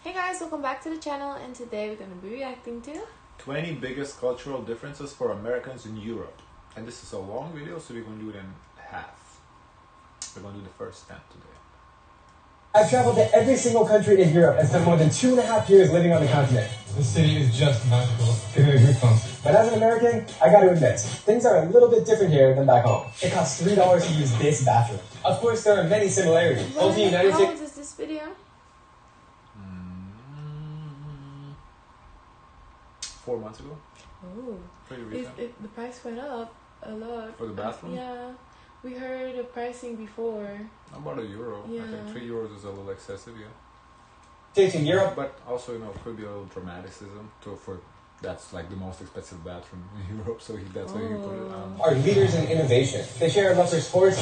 Hey guys, welcome back to the channel, and today we're going to be reacting to 20 biggest cultural differences for Americans in Europe. And this is a long video, so we're going to do it in half. We're going to do the first 10 today. I've traveled to every single country in Europe and spent more than 2.5 years living on the continent. The city is just magical. Give me a goosebumps. But as an American, I gotta admit, things are a little bit different here than back home. It costs $3 to use this bathroom. Of course, there are many similarities. Both the United How States... old is this video? 4 months ago. Oh, Pretty recent. the price went up a lot. For the bathroom? Yeah, we heard the pricing before. About €1. Yeah. I think €3 is a little excessive, yeah. States in Europe, But also, it could be a little dramaticism for that's like the most expensive bathroom in Europe, so that's why you put it on. are leaders in innovation. They share a love for sports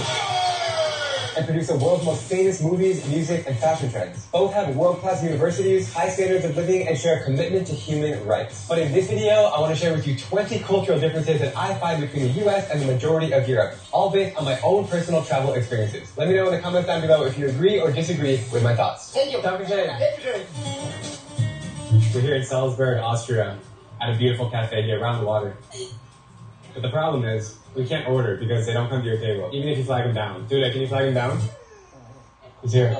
and produce the world's most famous movies, music, and fashion trends. Both have world-class universities, high standards of living, and share a commitment to human rights. But in this video, I want to share with you 20 cultural differences that I find between the US and the majority of Europe, all based on my own personal travel experiences. Let me know in the comments down below if you agree or disagree with my thoughts. Thank you. We're here in Salzburg, Austria, at a beautiful cafe here around the water. But the problem is, we can't order because they don't come to your table, even if you flag them down. Dude, can you flag him down? He's here.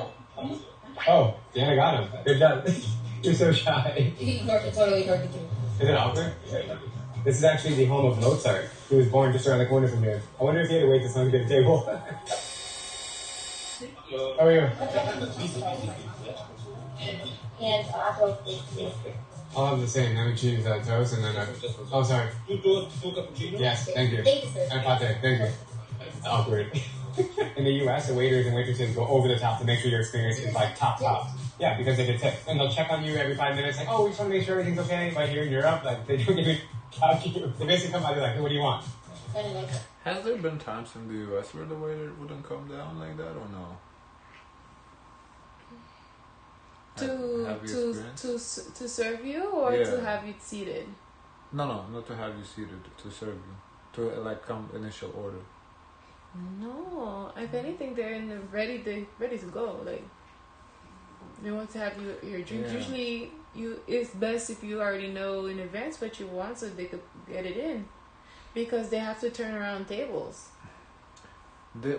Oh, Diana got him. Good job. You're so shy. He totally ignored me too. Is it awkward? This is actually the home of Mozart, who was born just around the corner from here. I wonder if he had to wait till someone to get a table. How are you? And afrobeats. I'll have the same. Ham and cheese, toast, and then oh, sorry. Yes, thank you. Thank you, sir. And pate, thank you. It's awkward. In the US, the waiters and waitresses go over the top to make sure your experience is like top. Yeah, because they get tips. And they'll check on you every 5 minutes, like, oh, we just want to make sure everything's okay. But here in Europe, like, they don't even couch you. They basically come out and be like, hey, what do you want? Has there been times in the US where the waiter wouldn't come down like that, or no? To serve you, or Yeah. to have you seated? No, not to have you seated, to serve you. To like come initial order. No, if anything, they're in the ready to go. Like, they want to have your drinks. Yeah. Usually, it's best if you already know in advance what you want, so they could get it in, because they have to turn around tables.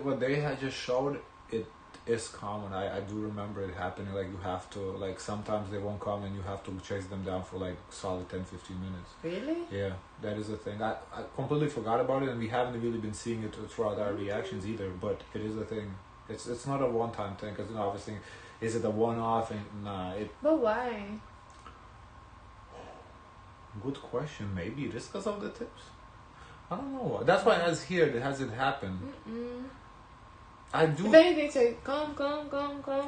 What they had just showed, it is common. I do remember it happening. Like, you have to, like, sometimes they won't come and you have to chase them down for like solid 10-15 minutes. Really? Yeah, that is a thing. I completely forgot about it, and we haven't really been seeing it throughout our reactions either, but it is a thing. It's not a one-time thing, because obviously, is it a one-off? And nah, But why? Good question. Maybe it is because of the tips. I don't know. That's why as here it hasn't happened. I do. If anything, say come.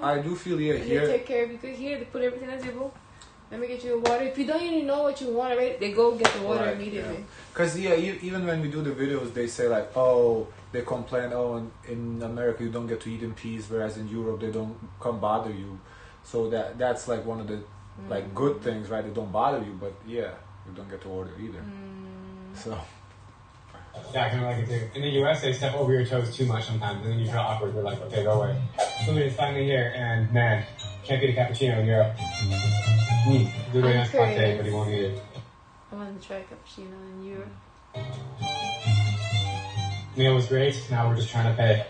I do feel And here. they take care of you. Because here they put everything on the table. Let me get you a water. If you don't even know what you want, right? They go get the water immediately. Because even when we do the videos, they say like, oh, they complain, oh, in America you don't get to eat in peace, whereas in Europe they don't come bother you. So that's like one of the like good things, right? They don't bother you, but yeah, you don't get to order either. So. Yeah, I kind of like it too. In the US, they step over your toes too much sometimes, and then you feel awkward. They're like, okay, go away. Food is finally here, and man, can't get a cappuccino in Europe. Good way nice latte, but he won't eat it. I want to try cappuccino in Europe. Meal was great. Now we're just trying to pay.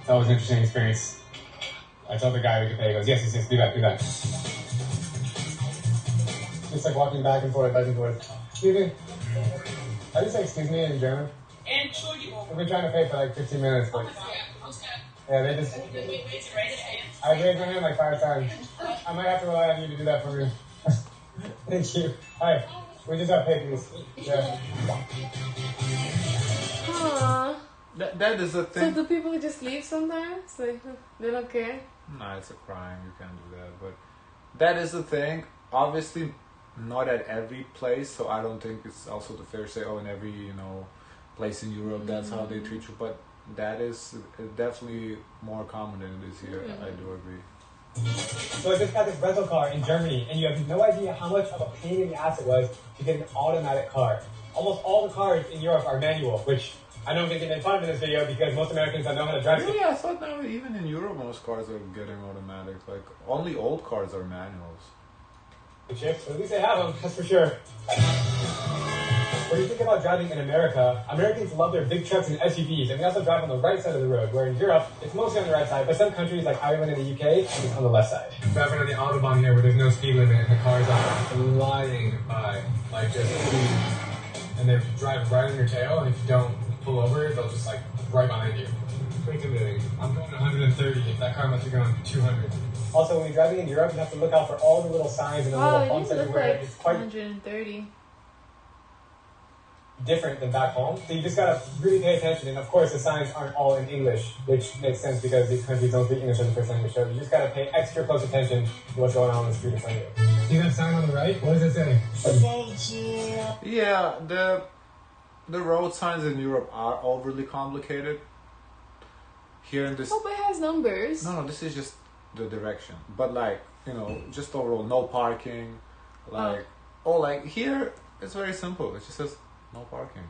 It's always an interesting experience. I told the guy we could pay. He goes, yes, do that. It's like walking back and forth. Excuse me. I just say excuse me in German. We've been trying to pay for like 15 minutes, but yeah, they just. I raised my hand like 5 times. I might have to rely on you to do that for me. Thank you. Hi. We just have papers. Yeah. Aww. That is a thing. So do people just leave sometimes? Like, they don't care? Nah, it's a crime. You can't do that. But that is the thing. Obviously, not at every place. So I don't think it's also fair to say, oh, in every place in Europe, that's how they treat you. But that is definitely more common than it is here. I do agree. So I just got this rental car in Germany, and you have no idea how much of a pain in the ass it was to get an automatic car. Almost all the cars in Europe are manual, which I don't think they made fun of in this video because most Americans don't know how to drive. Really? I thought now even in Europe most cars are getting automatic. Like, only old cars are manuals. chips, but at least they have them, that's for sure. When you think about driving in America, Americans love their big trucks and SUVs, and we also drive on the right side of the road, where in Europe, it's mostly on the right side, but some countries like Ireland and the UK, it's on the left side. Driving on the Autobahn here where there's no speed limit and the cars are flying by, like just, and they drive right on your tail, and if you don't pull over, they'll just like right behind you. It's pretty intimidating. I'm going 130, if that car must be going 200. Also, when you're driving in Europe, you have to look out for all the little signs and the Wow, little it bumps didn't look everywhere. like It's quite 130. different than back home. So you just gotta really pay attention. And of course, the signs aren't all in English, which makes sense because these countries don't speak English as a first language. So you just gotta pay extra close attention to what's going on the street in front of you. See that sign on the right? What does it say? Yeah, the road signs in Europe are overly complicated. Here in this, Oh, but it has numbers. no, this is just the direction. But like, just overall, no parking. Like, like here, it's very simple. It just says no parking.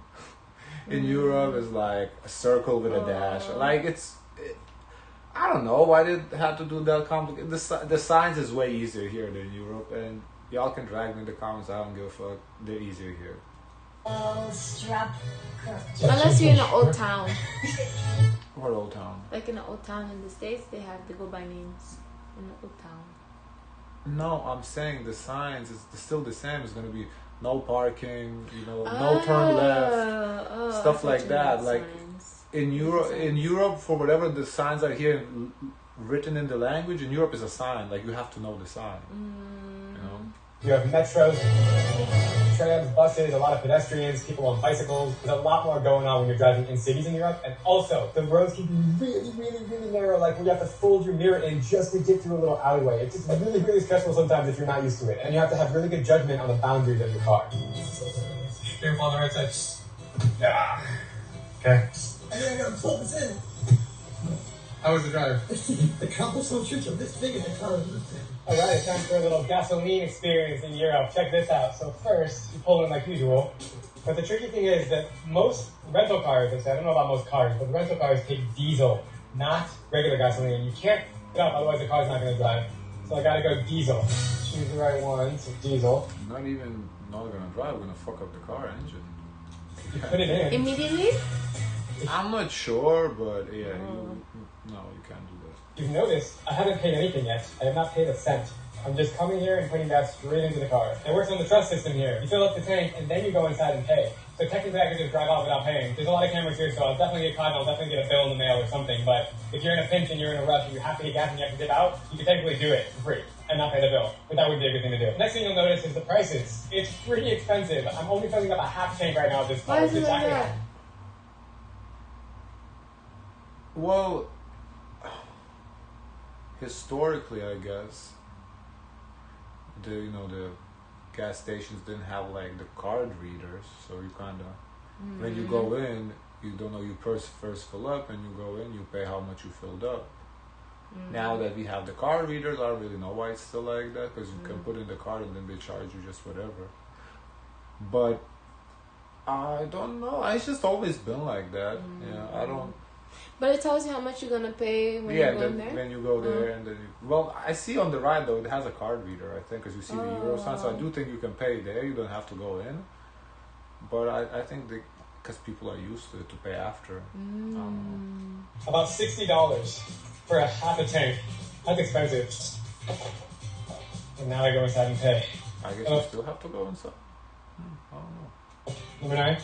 In Europe, it's like a circle with a dash. Like I don't know why they had to do that complicated. The signs is way easier here than Europe, and y'all can drag me in the comments. I don't give a fuck. They're easier here. Unless you're in an old town. What old town? Like in an old town in the States, they have to go by names in the old town. No, I'm saying the signs is still the same. It's gonna be no parking, no turn left, stuff like that. Like in Europe, for whatever the signs are here written in the language, in Europe is a sign. Like you have to know the sign. You have metros, trams, buses, a lot of pedestrians, people on bicycles. There's a lot more going on when you're driving in cities in Europe. And also, the roads can be really, really, really narrow, like where you have to fold your mirror in just to get through a little alleyway. It's just really, really stressful sometimes if you're not used to it. And you have to have really good judgment on the boundaries of your car. Careful on the right side. Yeah. Okay. I got 12%. How was the drive? The cobblestone streets are this big in the car. Alright, time for a little gasoline experience in Europe. Check this out. So first, you pull in like usual. But the tricky thing is that most rental cars, I don't know about most cars, but rental cars take diesel, not regular gasoline. You can't get up, otherwise the car's not going to drive. So I gotta go diesel. Choose the right one, so diesel. Not gonna drive. We're gonna fuck up the car engine. You put it in. Immediately? I'm not sure, but yeah, you can't do that. You've noticed, I haven't paid anything yet. I have not paid a cent. I'm just coming here and putting that straight into the car. It works on the trust system here. You fill up the tank and then you go inside and pay. So technically I could just drive off without paying. There's a lot of cameras here, so I'll definitely get caught and I'll definitely get a bill in the mail or something. But if you're in a pinch and you're in a rush and you have to get gas and you have to dip out, you can technically do it for free and not pay the bill. But that would be a good thing to do. Next thing you'll notice is the prices. It's pretty expensive. I'm only filling up a half tank right now of this car. Why is it like that? Well, historically, I guess the gas stations didn't have like the card readers, so you kind of when you go in, you don't know, you first fill up and you go in, you pay how much you filled up. Now that we have the card readers, I don't really know why it's still like that, because you can put in the card and then they charge you just whatever. But I don't know. It's just always been like that. Yeah, I don't. But it tells you how much you're gonna pay when you go in there? When you go there and then I see on the right though, it has a card reader, I think, because you see the Euro sign, so I do think you can pay there, you don't have to go in. But I think because people are used to it, to pay after. I don't know. About $60 for a half a tank. That's expensive. And now I go inside and pay. I guess you still have to go inside. I don't know. Number 9.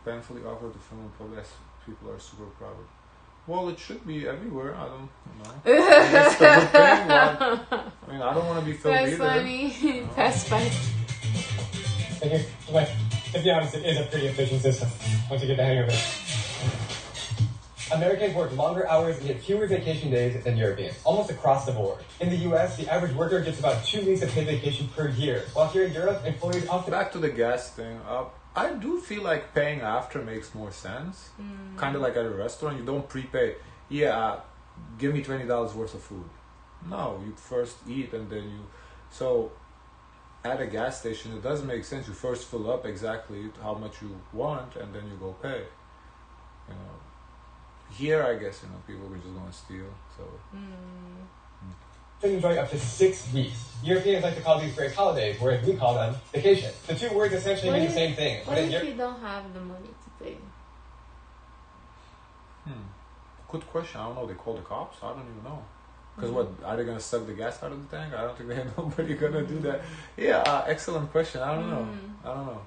Thankfully offered the film in public, people are super proud. Well, it should be everywhere. I don't know. That's the good thing. I mean, I don't want to be filmed That's either. funny. That's funny. Thank you. But to be honest, it is a pretty efficient system once you get the hang of it. Americans work longer hours and get fewer vacation days than Europeans, almost across the board. In the US, the average worker gets about 2 weeks of paid vacation per year, while here in Europe, employees often... Back to the gas thing. I do feel like paying after makes more sense. Kind of like at a restaurant, you don't prepay. Yeah, give me $20 worth of food. No, you first eat and then you... So at a gas station, it does make sense. You first fill up exactly how much you want and then you go pay. Here, I guess, people are just going to steal. So can enjoy up to 6 weeks. Europeans like to call these breaks holidays, whereas we call them vacation. The two words essentially mean the same thing. What if you don't have the money to pay? Good question. I don't know. They call the cops? I don't even know. Because what, are they going to suck the gas out of the tank? I don't think nobody going to do that. Yeah, excellent question. I don't know. I don't know.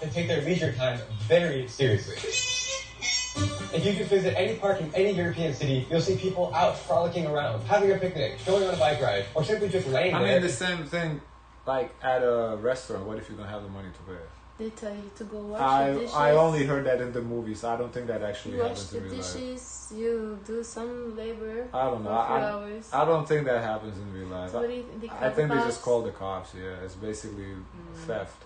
They take their leisure time very seriously. If you just visit any park in any European city, you'll see people out frolicking around, having a picnic, going on a bike ride, or simply just laying there. I mean, the same thing like at a restaurant. What if you don't have the money to pay? They tell you to go wash the dishes. I only heard that in the movies. I don't think that actually you happens in real life. wash the dishes, you do some labor. I don't know. For a few hours. I don't think that happens in real life. So I think they just call the cops. Yeah, it's basically theft.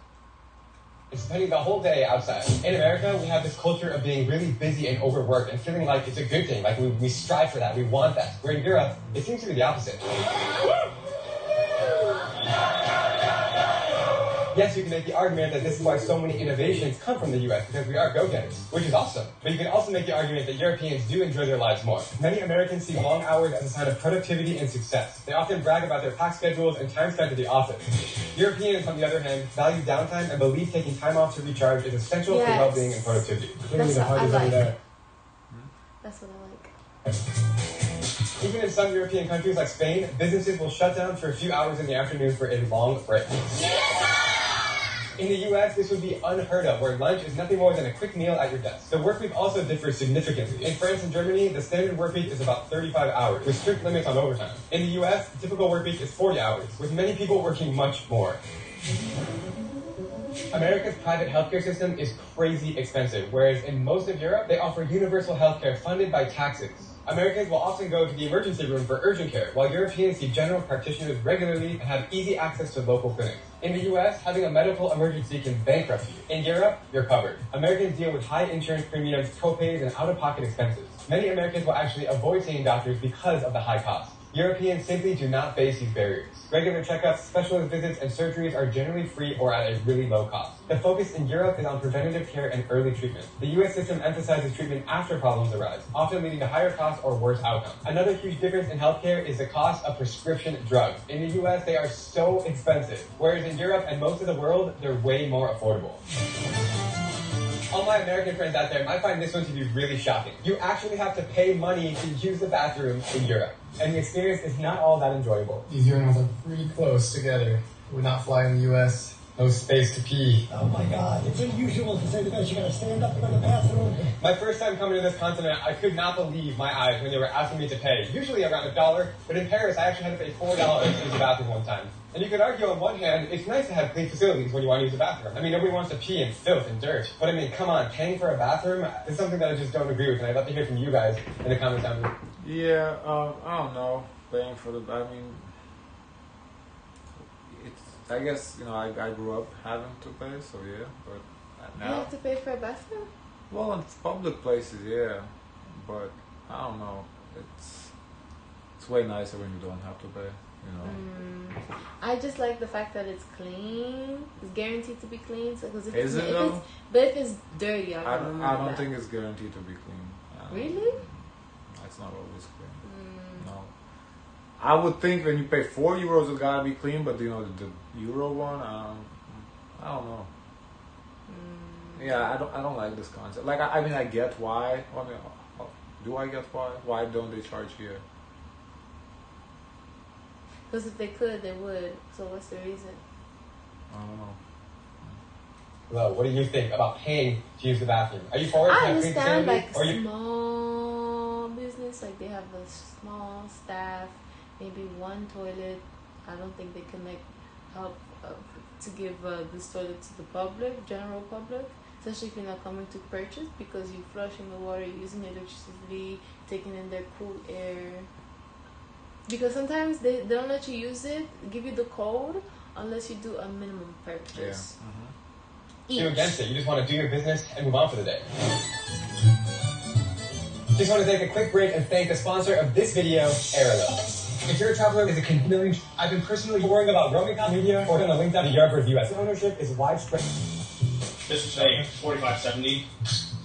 It's spending the whole day outside. In America, we have this culture of being really busy and overworked and feeling like it's a good thing. Like we strive for that. We want that. Where in Europe, it seems to be the opposite. Yes, you can make the argument that this is why so many innovations come from the US, because we are go-getters, which is awesome. But you can also make the argument that Europeans do enjoy their lives more. Many Americans see long hours as a sign of productivity and success. They often brag about their packed schedules and time spent at the office. Europeans, on the other hand, value downtime and believe taking time off to recharge is essential for well-being and productivity. That's what I like. That's what I like. Even in some European countries like Spain, businesses will shut down for a few hours in the afternoon for a long break. In the US, this would be unheard of, where lunch is nothing more than a quick meal at your desk. The work week also differs significantly. In France and Germany, the standard work week is about 35 hours, with strict limits on overtime. In the US, the typical work week is 40 hours, with many people working much more. America's private healthcare system is crazy expensive, whereas in most of Europe, they offer universal healthcare funded by taxes. Americans will often go to the emergency room for urgent care, while Europeans see general practitioners regularly and have easy access to local clinics. In the US, having a medical emergency can bankrupt you. In Europe, you're covered. Americans deal with high insurance premiums, copays, and out-of-pocket expenses. Many Americans will actually avoid seeing doctors because of the high cost. Europeans simply do not face these barriers. Regular checkups, specialist visits, and surgeries are generally free or at a really low cost. The focus in Europe is on preventative care and early treatment. The US system emphasizes treatment after problems arise, often leading to higher costs or worse outcomes. Another huge difference in healthcare is the cost of prescription drugs. In the US, they are so expensive, whereas in Europe and most of the world, they're way more affordable. All my American friends out there might find this one to be really shocking. You actually have to pay money to use the bathroom in Europe, and the experience is not all that enjoyable. These urinals are pretty close together. Would not fly in the US. No space to pee. Oh my God, it's unusual to say the best. You gotta stand up to go to the bathroom. My first time coming to this continent, I could not believe my eyes when they were asking me to pay. Usually around $1, but in Paris, I actually had to pay $4 to use the bathroom one time. And you could argue on one hand, it's nice to have clean facilities when you want to use the bathroom. I mean, nobody wants to pee in filth and dirt. But I mean, come on, paying for a bathroom is something that I just don't agree with, and I'd love to hear from you guys in the comments down below. Yeah, I don't know. Paying for the, I mean, it's, I guess, you know, I grew up having to pay, so yeah, but now. You have to pay for a bathroom? Well, in public places, yeah, but I don't know. It's way nicer when you don't have to pay. You know. I just like the fact that it's clean. It's guaranteed to be clean. So, cause is it though? But if it's dirty, I don't think it's guaranteed to be clean. Really? It's not always clean. No. I would think when you pay €4, it gotta be clean. But you know the euro one, I don't know. Yeah, I don't like this concept. Like I mean, I get why. I mean, do I get why? Why don't they charge here? Because if they could, they would. So what's the reason? I don't know. Well, what do you think about paying to use the bathroom? Are you for it? I understand, like small business, like they have a small staff, maybe one toilet. I don't think they can like help to give this toilet to the public, general public, especially if you're not coming to purchase, because you're flushing the water, you're using electricity, taking in their cool air. Because sometimes they don't let you use it, give you the code, unless you do a minimum purchase. Yeah. You're against it. You just want to do your business and move on for the day. Just want to take a quick break and thank the sponsor of this video, Airlo. If you're a traveler with a convenience, I've been personally worrying about roaming media or on the link down to Europe or the US. Ownership is widespread. This is a 4570.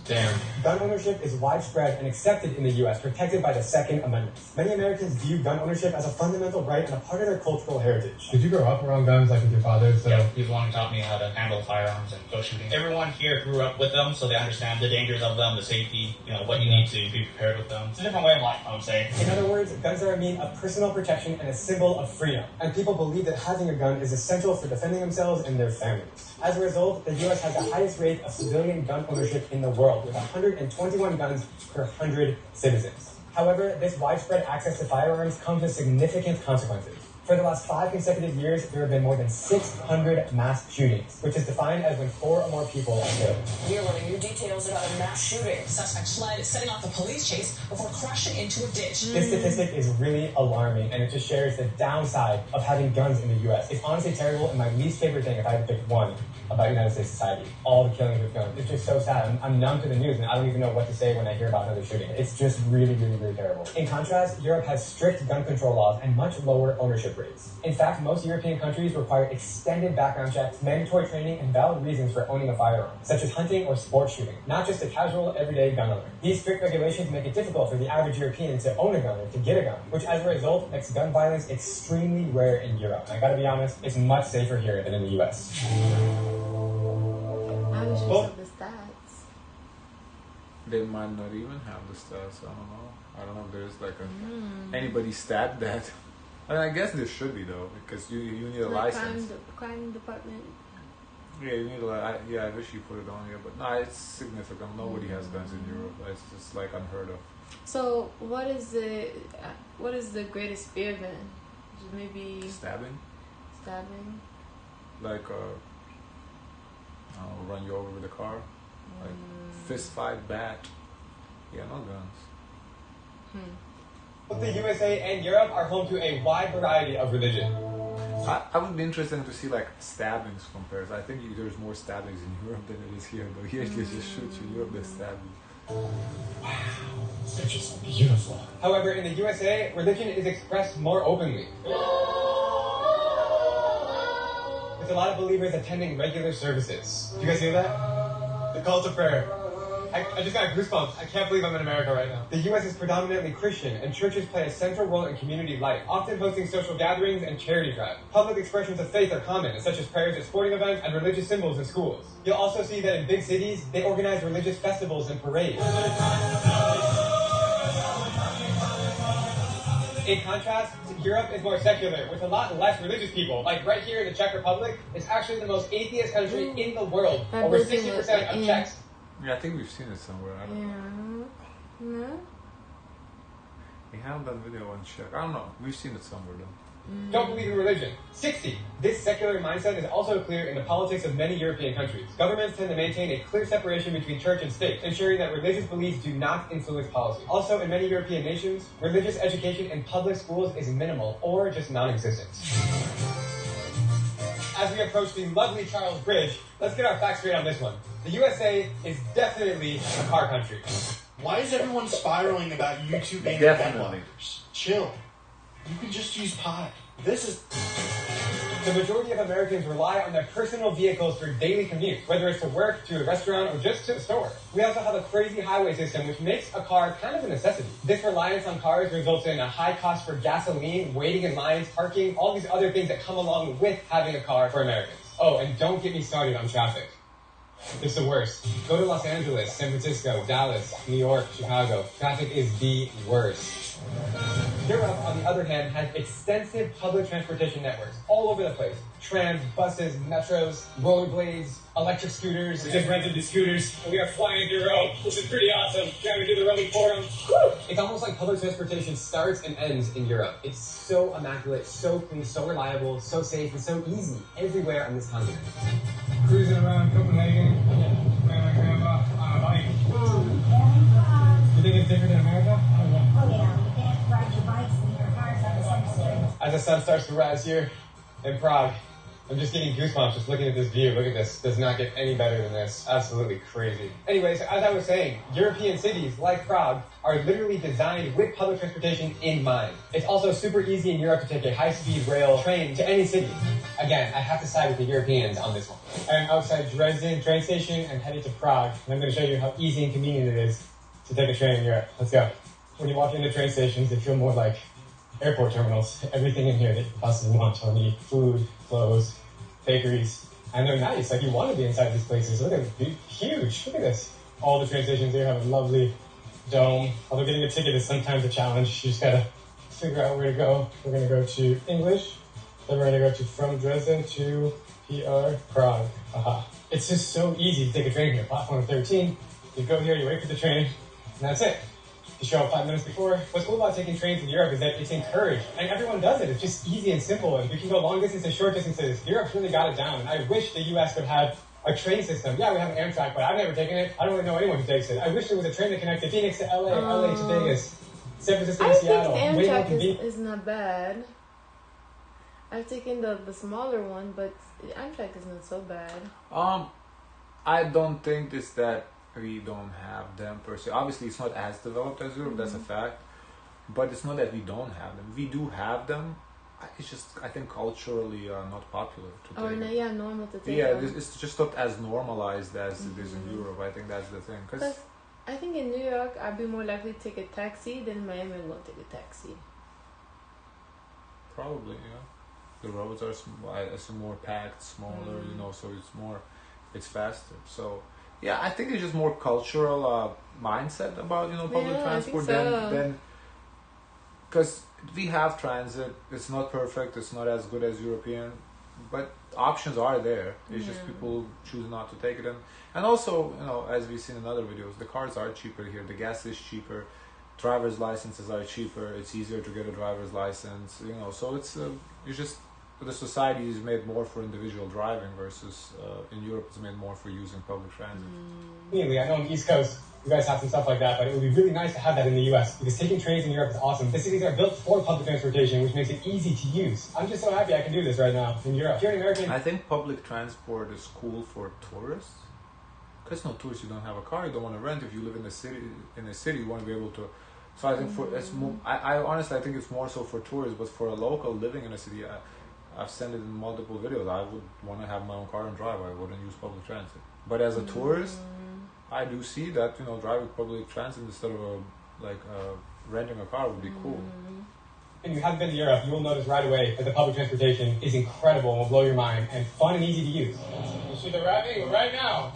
Damn. Gun ownership is widespread and accepted in the U.S., protected by the Second Amendment. Many Americans view gun ownership as a fundamental right and a part of their cultural heritage. Did you grow up around guns like with your father? So Yeah, he's the one who taught me how to handle firearms and go shooting. Everyone here grew up with them, so they understand the dangers of them, the safety, what you need to be prepared with them. It's a different way of life, I would say. In other words, guns are a means of personal protection and a symbol of freedom. And people believe that having a gun is essential for defending themselves and their families. As a result, the U.S. has the highest rate of civilian gun ownership in the world, with 121 guns per 100 citizens. However, this widespread access to firearms comes with significant consequences. For the last 5 consecutive years, there have been more than 600 mass shootings, which is defined as when 4 or more people are killed. We are learning new details about a mass shooting. Suspect fled, setting off the police chase before crashing into a ditch. This statistic is really alarming, and it just shares the downside of having guns in the U.S. It's honestly terrible, and my least favorite thing, if I had to pick one, about United States society. All the killings with guns. It's just so sad. I'm numb to the news, and I don't even know what to say when I hear about another shooting. It's just really, really, really terrible. In contrast, Europe has strict gun control laws and much lower ownership rates. In fact, most European countries require extended background checks, mandatory training, and valid reasons for owning a firearm, such as hunting or sport shooting, not just a casual, everyday gun owner. These strict regulations make it difficult for the average European to own a gun or to get a gun, which as a result makes gun violence extremely rare in Europe. And I gotta be honest, it's much safer here than in the US. I wish we saw the stats. They might not even have the stats. I don't know if there's like anybody stat that. I mean, I guess there should be though, because you need a license. Crime department. Yeah, you need a yeah, I wish you put it on here, but no, it's significant. Nobody has guns in Europe. It's just like unheard of. So what is the greatest fear then? Maybe Stabbing, like I'll run you over with a car, like fist fight, bat. Yeah, no guns. Both the USA and Europe are home to a wide variety of religion. I would be interested to see like stabbings compared. I think there's more stabbings in Europe than it is here. Though here they just shoot you. In Europe they stab you. Wow, they're just beautiful. However, in the USA, religion is expressed more openly. With a lot of believers attending regular services. Do you guys hear that? The call to prayer. I just got goosebumps. I can't believe I'm in America right now. The U.S. is predominantly Christian, and churches play a central role in community life, often hosting social gatherings and charity drives. Public expressions of faith are common, such as prayers at sporting events and religious symbols in schools. You'll also see that in big cities, they organize religious festivals and parades. In contrast, Europe is more secular, with a lot less religious people. Like right here in the Czech Republic, it's actually the most atheist country in the world. Over 60% of Czechs. Yeah, I think we've seen it somewhere. I don't know. Yeah. We haven't done video on Czech. I don't know. We've seen it somewhere though. Don't believe in religion. 60. This secular mindset is also clear in the politics of many European countries. Governments tend to maintain a clear separation between church and state, ensuring that religious beliefs do not influence policy. Also, in many European nations, religious education in public schools is minimal or just non-existent. As we approach the lovely Charles Bridge, let's get our facts straight on this one. The USA is definitely a car country. Why is everyone spiraling about YouTube being Definitely. headliners? Chill. You can just use Pi. This is... The majority of Americans rely on their personal vehicles for daily commute, whether it's to work, to a restaurant, or just to the store. We also have a crazy highway system, which makes a car kind of a necessity. This reliance on cars results in a high cost for gasoline, waiting in lines, parking, all these other things that come along with having a car for Americans. Oh, and don't get me started on traffic. It's the worst. Go to Los Angeles, San Francisco, Dallas, New York, Chicago. Traffic is the worst. Europe, on the other hand, has extensive public transportation networks all over the place. Trams, buses, metros, rollerblades, electric scooters. We just rented the scooters, and we are flying through Rome, which is pretty awesome. Driving through the Roman Forum. It's almost like public transportation starts and ends in Europe. It's so immaculate, so clean, so reliable, so safe, and so easy everywhere on this continent. Cruising around Copenhagen, with my grandpa on a bike. You think it's different in America? Oh yeah, you can't ride your bikes and your cars on the same street. As the sun starts to rise here in Prague, I'm just getting goosebumps just looking at this view. Look at this. Does not get any better than this. Absolutely crazy. Anyways, as I was saying, European cities like Prague are literally designed with public transportation in mind. It's also super easy in Europe to take a high-speed rail train to any city. Again, I have to side with the Europeans on this one. I'm outside Dresden train station and headed to Prague, and I'm going to show you how easy and convenient it is to take a train in Europe. Let's go. When you walk into train stations, they feel more like airport terminals. Everything in here that you possibly want or need. Food, clothes, bakeries. And they're nice. Like, you want to be inside these places. Look at them. They're huge. Look at this. All the train stations here have a lovely dome. Although getting a ticket is sometimes a challenge. You just got to figure out where to go. We're going to go to English. Then we're going to go to from Dresden to PR Prague. Aha. It's just so easy to take a train here. Platform 13. You go here, you wait for the train, and that's it. You show up 5 minutes before. What's cool about taking trains in Europe is that it's encouraged, and everyone does it. It's just easy and simple, and you can go long distances, short distances. Europe's really got it down, and I wish the U.S. could have a train system. Yeah, we have an Amtrak, but I've never taken it. I don't really know anyone who takes it. I wish there was a train that connected Phoenix to LA, LA to Vegas, San Francisco to Seattle. I think Way more Amtrak convenient. is not bad. I've taken the smaller one, but Amtrak is not so bad. I don't think it's that we don't have them per se. Obviously, it's not as developed as Europe. That's a fact. But it's not that we don't have them. We do have them. It's just, I think, culturally not popular to take. Or yeah, normal to take. Yeah, them. it's just not as normalized as it is in Europe. I think that's the thing. Because I think in New York, I'd be more likely to take a taxi than in Miami. I'm going to take a taxi. Probably, yeah. The roads are more packed, smaller, so it's faster. So, yeah, I think it's just more cultural mindset about, public transport than because we have transit. It's not perfect. It's not as good as European, but options are there. It's just people choose not to take it. And also, as we've seen in other videos, the cars are cheaper here. The gas is cheaper. Driver's licenses are cheaper. It's easier to get a driver's license. So it's just the society is made more for individual driving versus in Europe it's made more for using public transit. I know on the East Coast, you guys have some stuff like that, but it would be really nice to have that in the U.S. because taking trains in Europe is awesome. The cities are built for public transportation, which makes it easy to use. I'm just so happy I can do this right now in Europe. If you're an American, I think public transport is cool for tourists. Because no tourists, you don't have a car, you don't want to rent. If you live in a city, you want to be able to. So I think it's more. I honestly I think it's more so for tourists, but for a local living in a city, I've said it in multiple videos. I would want to have my own car and drive. I wouldn't use public transit. But as a tourist, I do see that driving public transit instead of renting a car would be cool. If you haven't been to Europe, you will notice right away that the public transportation is incredible and will blow your mind and fun and easy to use. You should be arriving right now.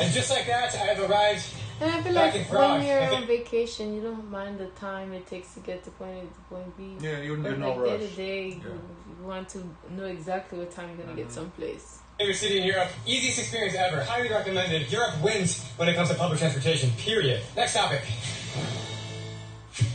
And just like that, I have arrived. And I feel like when you're on vacation, you don't mind the time it takes to get to point A to point B. Yeah, you're but no rush. Day to day, you want to know exactly what time you're going to get someplace. Favorite city in Europe, easiest experience ever, highly recommended. Europe wins when it comes to public transportation, period. Next topic.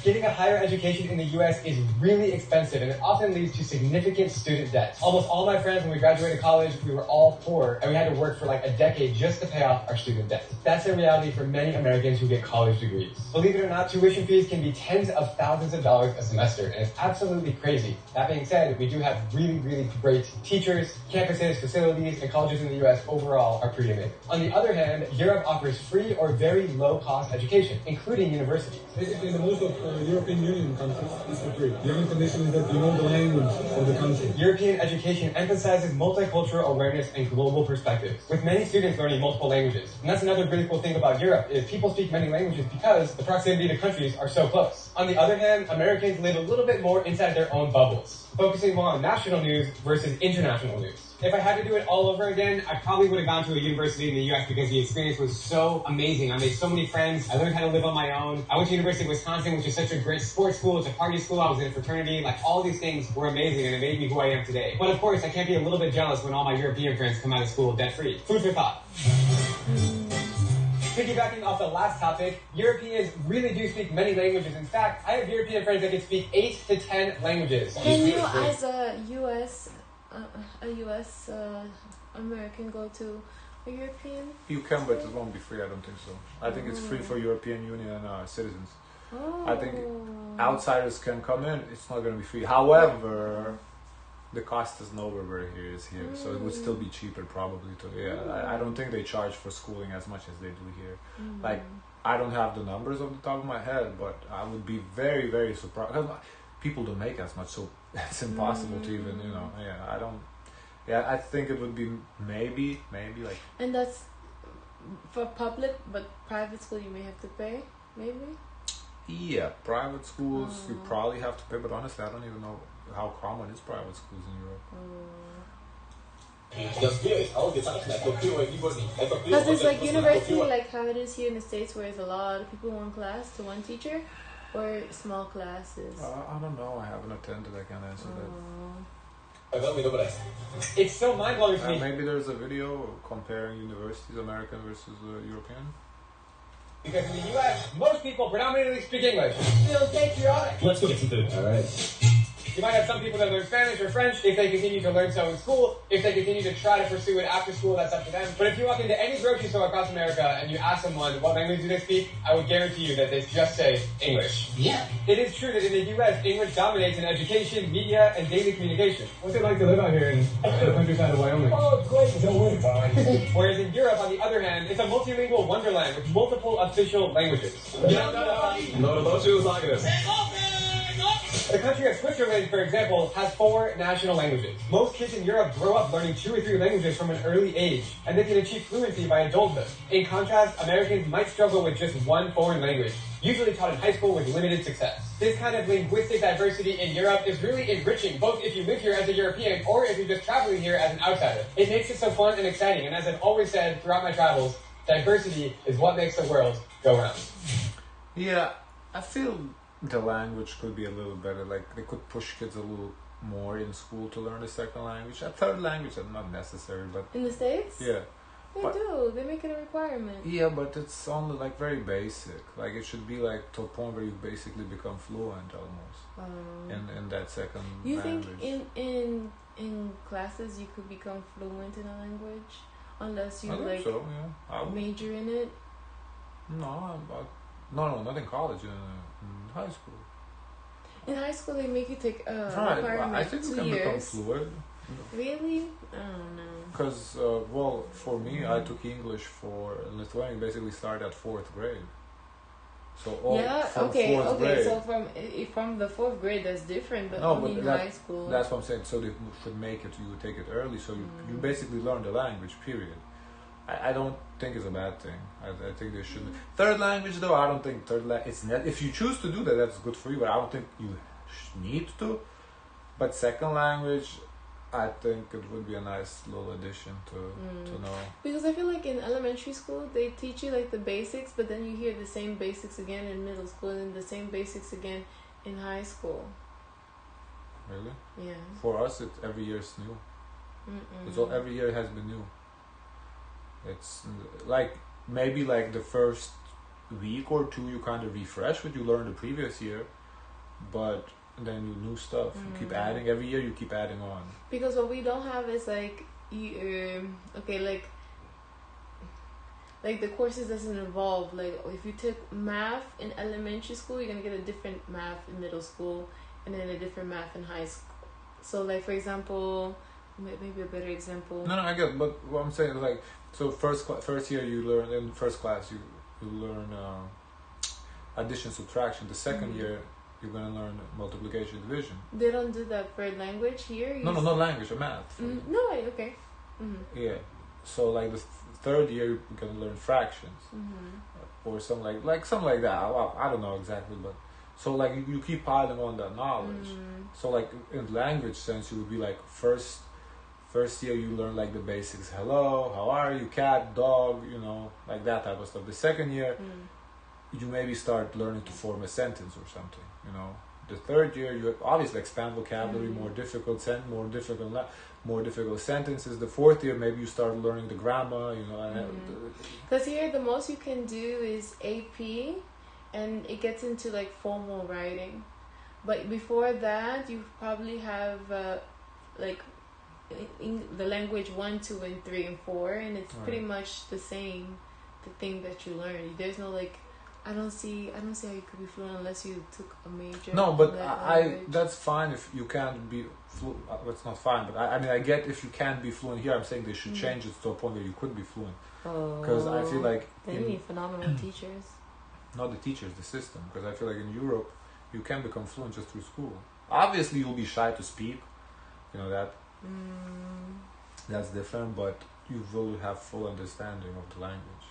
Getting a higher education in the U.S. is really expensive, and it often leads to significant student debt. Almost all my friends, when we graduated college, we were all poor, and we had to work for like a decade just to pay off our student debt. That's a reality for many Americans who get college degrees. Believe it or not, tuition fees can be tens of thousands of dollars a semester, and it's absolutely crazy. That being said, we do have really, really great teachers, campuses, facilities, and colleges in the U.S. overall are pretty amazing. On the other hand, Europe offers free or very low-cost education, including universities. Basically, the most of European Union countries is for free. The only condition is that you know the language of the country. European education emphasizes multicultural awareness and global perspectives, with many students learning multiple languages. And that's another really cool thing about Europe, is people speak many languages because the proximity to countries are so close. On the other hand, Americans live a little bit more inside their own bubbles, focusing more on national news versus international news. If I had to do it all over again, I probably would have gone to a university in the U.S. because the experience was so amazing. I made so many friends. I learned how to live on my own. I went to University of Wisconsin, which is such a great sports school. It's a party school. I was in a fraternity. Like, all these things were amazing, and it made me who I am today. But of course, I can't be a little bit jealous when all my European friends come out of school debt-free. Food for thought. Piggybacking off the last topic, Europeans really do speak many languages. In fact, I have European friends that can speak 8 to 10 languages. Can you, as a U.S. American, go to a European? You can, but it won't be free. I don't think so. I think it's free for European Union citizens. I think outsiders can come in. It's not going to be free. However, the cost is nowhere where here is here, so it would still be cheaper probably. I don't think they charge for schooling as much as they do here. Like, I don't have the numbers off the top of my head, but I would be very, very surprised. people don't make as much, so it's impossible to even, you know. Yeah, I don't. Yeah, I think it would be maybe like. And that's for public, but private school you may have to pay, maybe. Yeah, private schools you probably have to pay, but honestly, I don't even know how common is private schools in Europe. Because it's like university, like how it is here in the States, where it's a lot of people in one class to one teacher, or small classes. I don't know. I haven't attended. I can't answer that. It's so mind-blowing to me. Maybe there's a video comparing universities, American versus European. Because in the U.S., most people predominantly speak English. Feels patriotic. Let's go get some food. All right. You might have some people that learn Spanish or French if they continue to learn so in school. If they continue to try to pursue it after school, that's up to them. But if you walk into any grocery store across America and you ask someone what language do they speak, I would guarantee you that they just say English. Yeah. It is true that in the U.S., English dominates in education, media, and daily communication. What's it like to live out here in the countryside of Wyoming? Oh, it's great. Don't worry about it. Whereas in Europe, on the other hand, it's a multilingual wonderland with multiple official languages. The country of Switzerland, for example, has 4 national languages. Most kids in Europe grow up learning 2 or 3 languages from an early age, and they can achieve fluency by adulthood. In contrast, Americans might struggle with just 1 foreign language, usually taught in high school with limited success. This kind of linguistic diversity in Europe is really enriching, both if you live here as a European or if you're just traveling here as an outsider. It makes it so fun and exciting, and as I've always said throughout my travels, diversity is what makes the world go round. Yeah, I feel the language could be a little better. Like they could push kids a little more in school to learn a second language. A third language is not necessary, but In the States? yeah. They But- do. They make it a requirement. Yeah, but it's only like very basic. Like it should be like to a point where you basically become fluent almost in that second You language. think in classes you could become fluent in a language unless you I think like so, yeah. I would- major in it? No, not in college. In high school. In high school they make you take a Right, requirement I think you 2 can become years. fluent. Really? I don't know. Because, well, for me, I took English for Lithuanian. Basically, started at 4th grade. So from 4th grade. So from the 4th grade, that's different. But only in high school. That's what I'm saying. So they should make it. You would take it early, so you basically learn the language. Period. I don't think it's a bad thing. I think they should. Third language, though, I don't think it's net. If you choose to do that, that's good for you. But I don't think you need to. But second language, I think it would be a nice little addition to know. Because I feel like in elementary school they teach you like the basics, but then you hear the same basics again in middle school and the same basics again in high school. Really? Yeah. For us, it's every year is new. It's all, every year has been new. It's like maybe like the first week or 2 you kind of refresh what you learned the previous year, but then you new stuff. You keep adding every year. You keep adding on. Because what we don't have is like like the courses doesn't evolve. Like if you took math in elementary school, you're gonna get a different math in middle school, and then a different math in high school. So like for example, maybe a better example. No, I get. But what I'm saying is like, so first year you learn in first class you learn addition, subtraction. The second year you're gonna learn multiplication, division. They don't do that for language here. No, not language, or math. No, okay. Yeah. So like the third year you're gonna learn fractions, or something like that. I don't know exactly, but so like you keep piling on that knowledge. So like in language sense, you would be like first year you learn like the basics. Hello, how are you? Cat, dog, like that type of stuff. The second year, you maybe start learning to form a sentence or something. The third year you obviously expand vocabulary, more difficult sentences. The fourth year maybe you start learning the grammar. Because here the most you can do is AP, and it gets into like formal writing. But before that, you probably have like in the language 1, 2, and 3, and 4, and it's pretty much the same. The thing that you learn, there's no like. I don't see how you could be fluent unless you took a major. No, but language. that's fine if you can't be fluent. It's not fine, but I mean I get if you can't be fluent here. I'm saying they should change it to a point where you could be fluent. Because I feel like they need phenomenal teachers. Not the teachers, the system. Because I feel like in Europe you can become fluent just through school. Obviously, you'll be shy to speak. You know that. That's different, but you will have full understanding of the language.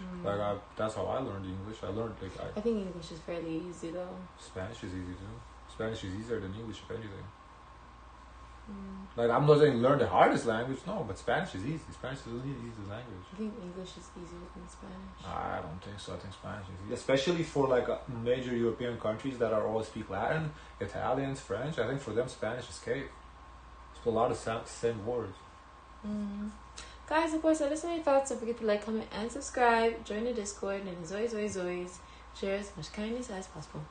That's how I learned English. I learned I think English is fairly easy though. Spanish is easy too. Spanish is easier than English, if anything. Like, I'm not saying learn the hardest language, no, but Spanish is easy. Spanish is really easy language. I think English is easier than Spanish. I don't think so. I think Spanish is easy. Especially for like major European countries that are all speak Latin, Italians, French. I think for them Spanish is cake. It's a lot of same words. Guys, of course, let us know your thoughts. Don't forget to like, comment, and subscribe. Join the Discord, and as always, share as much kindness as possible.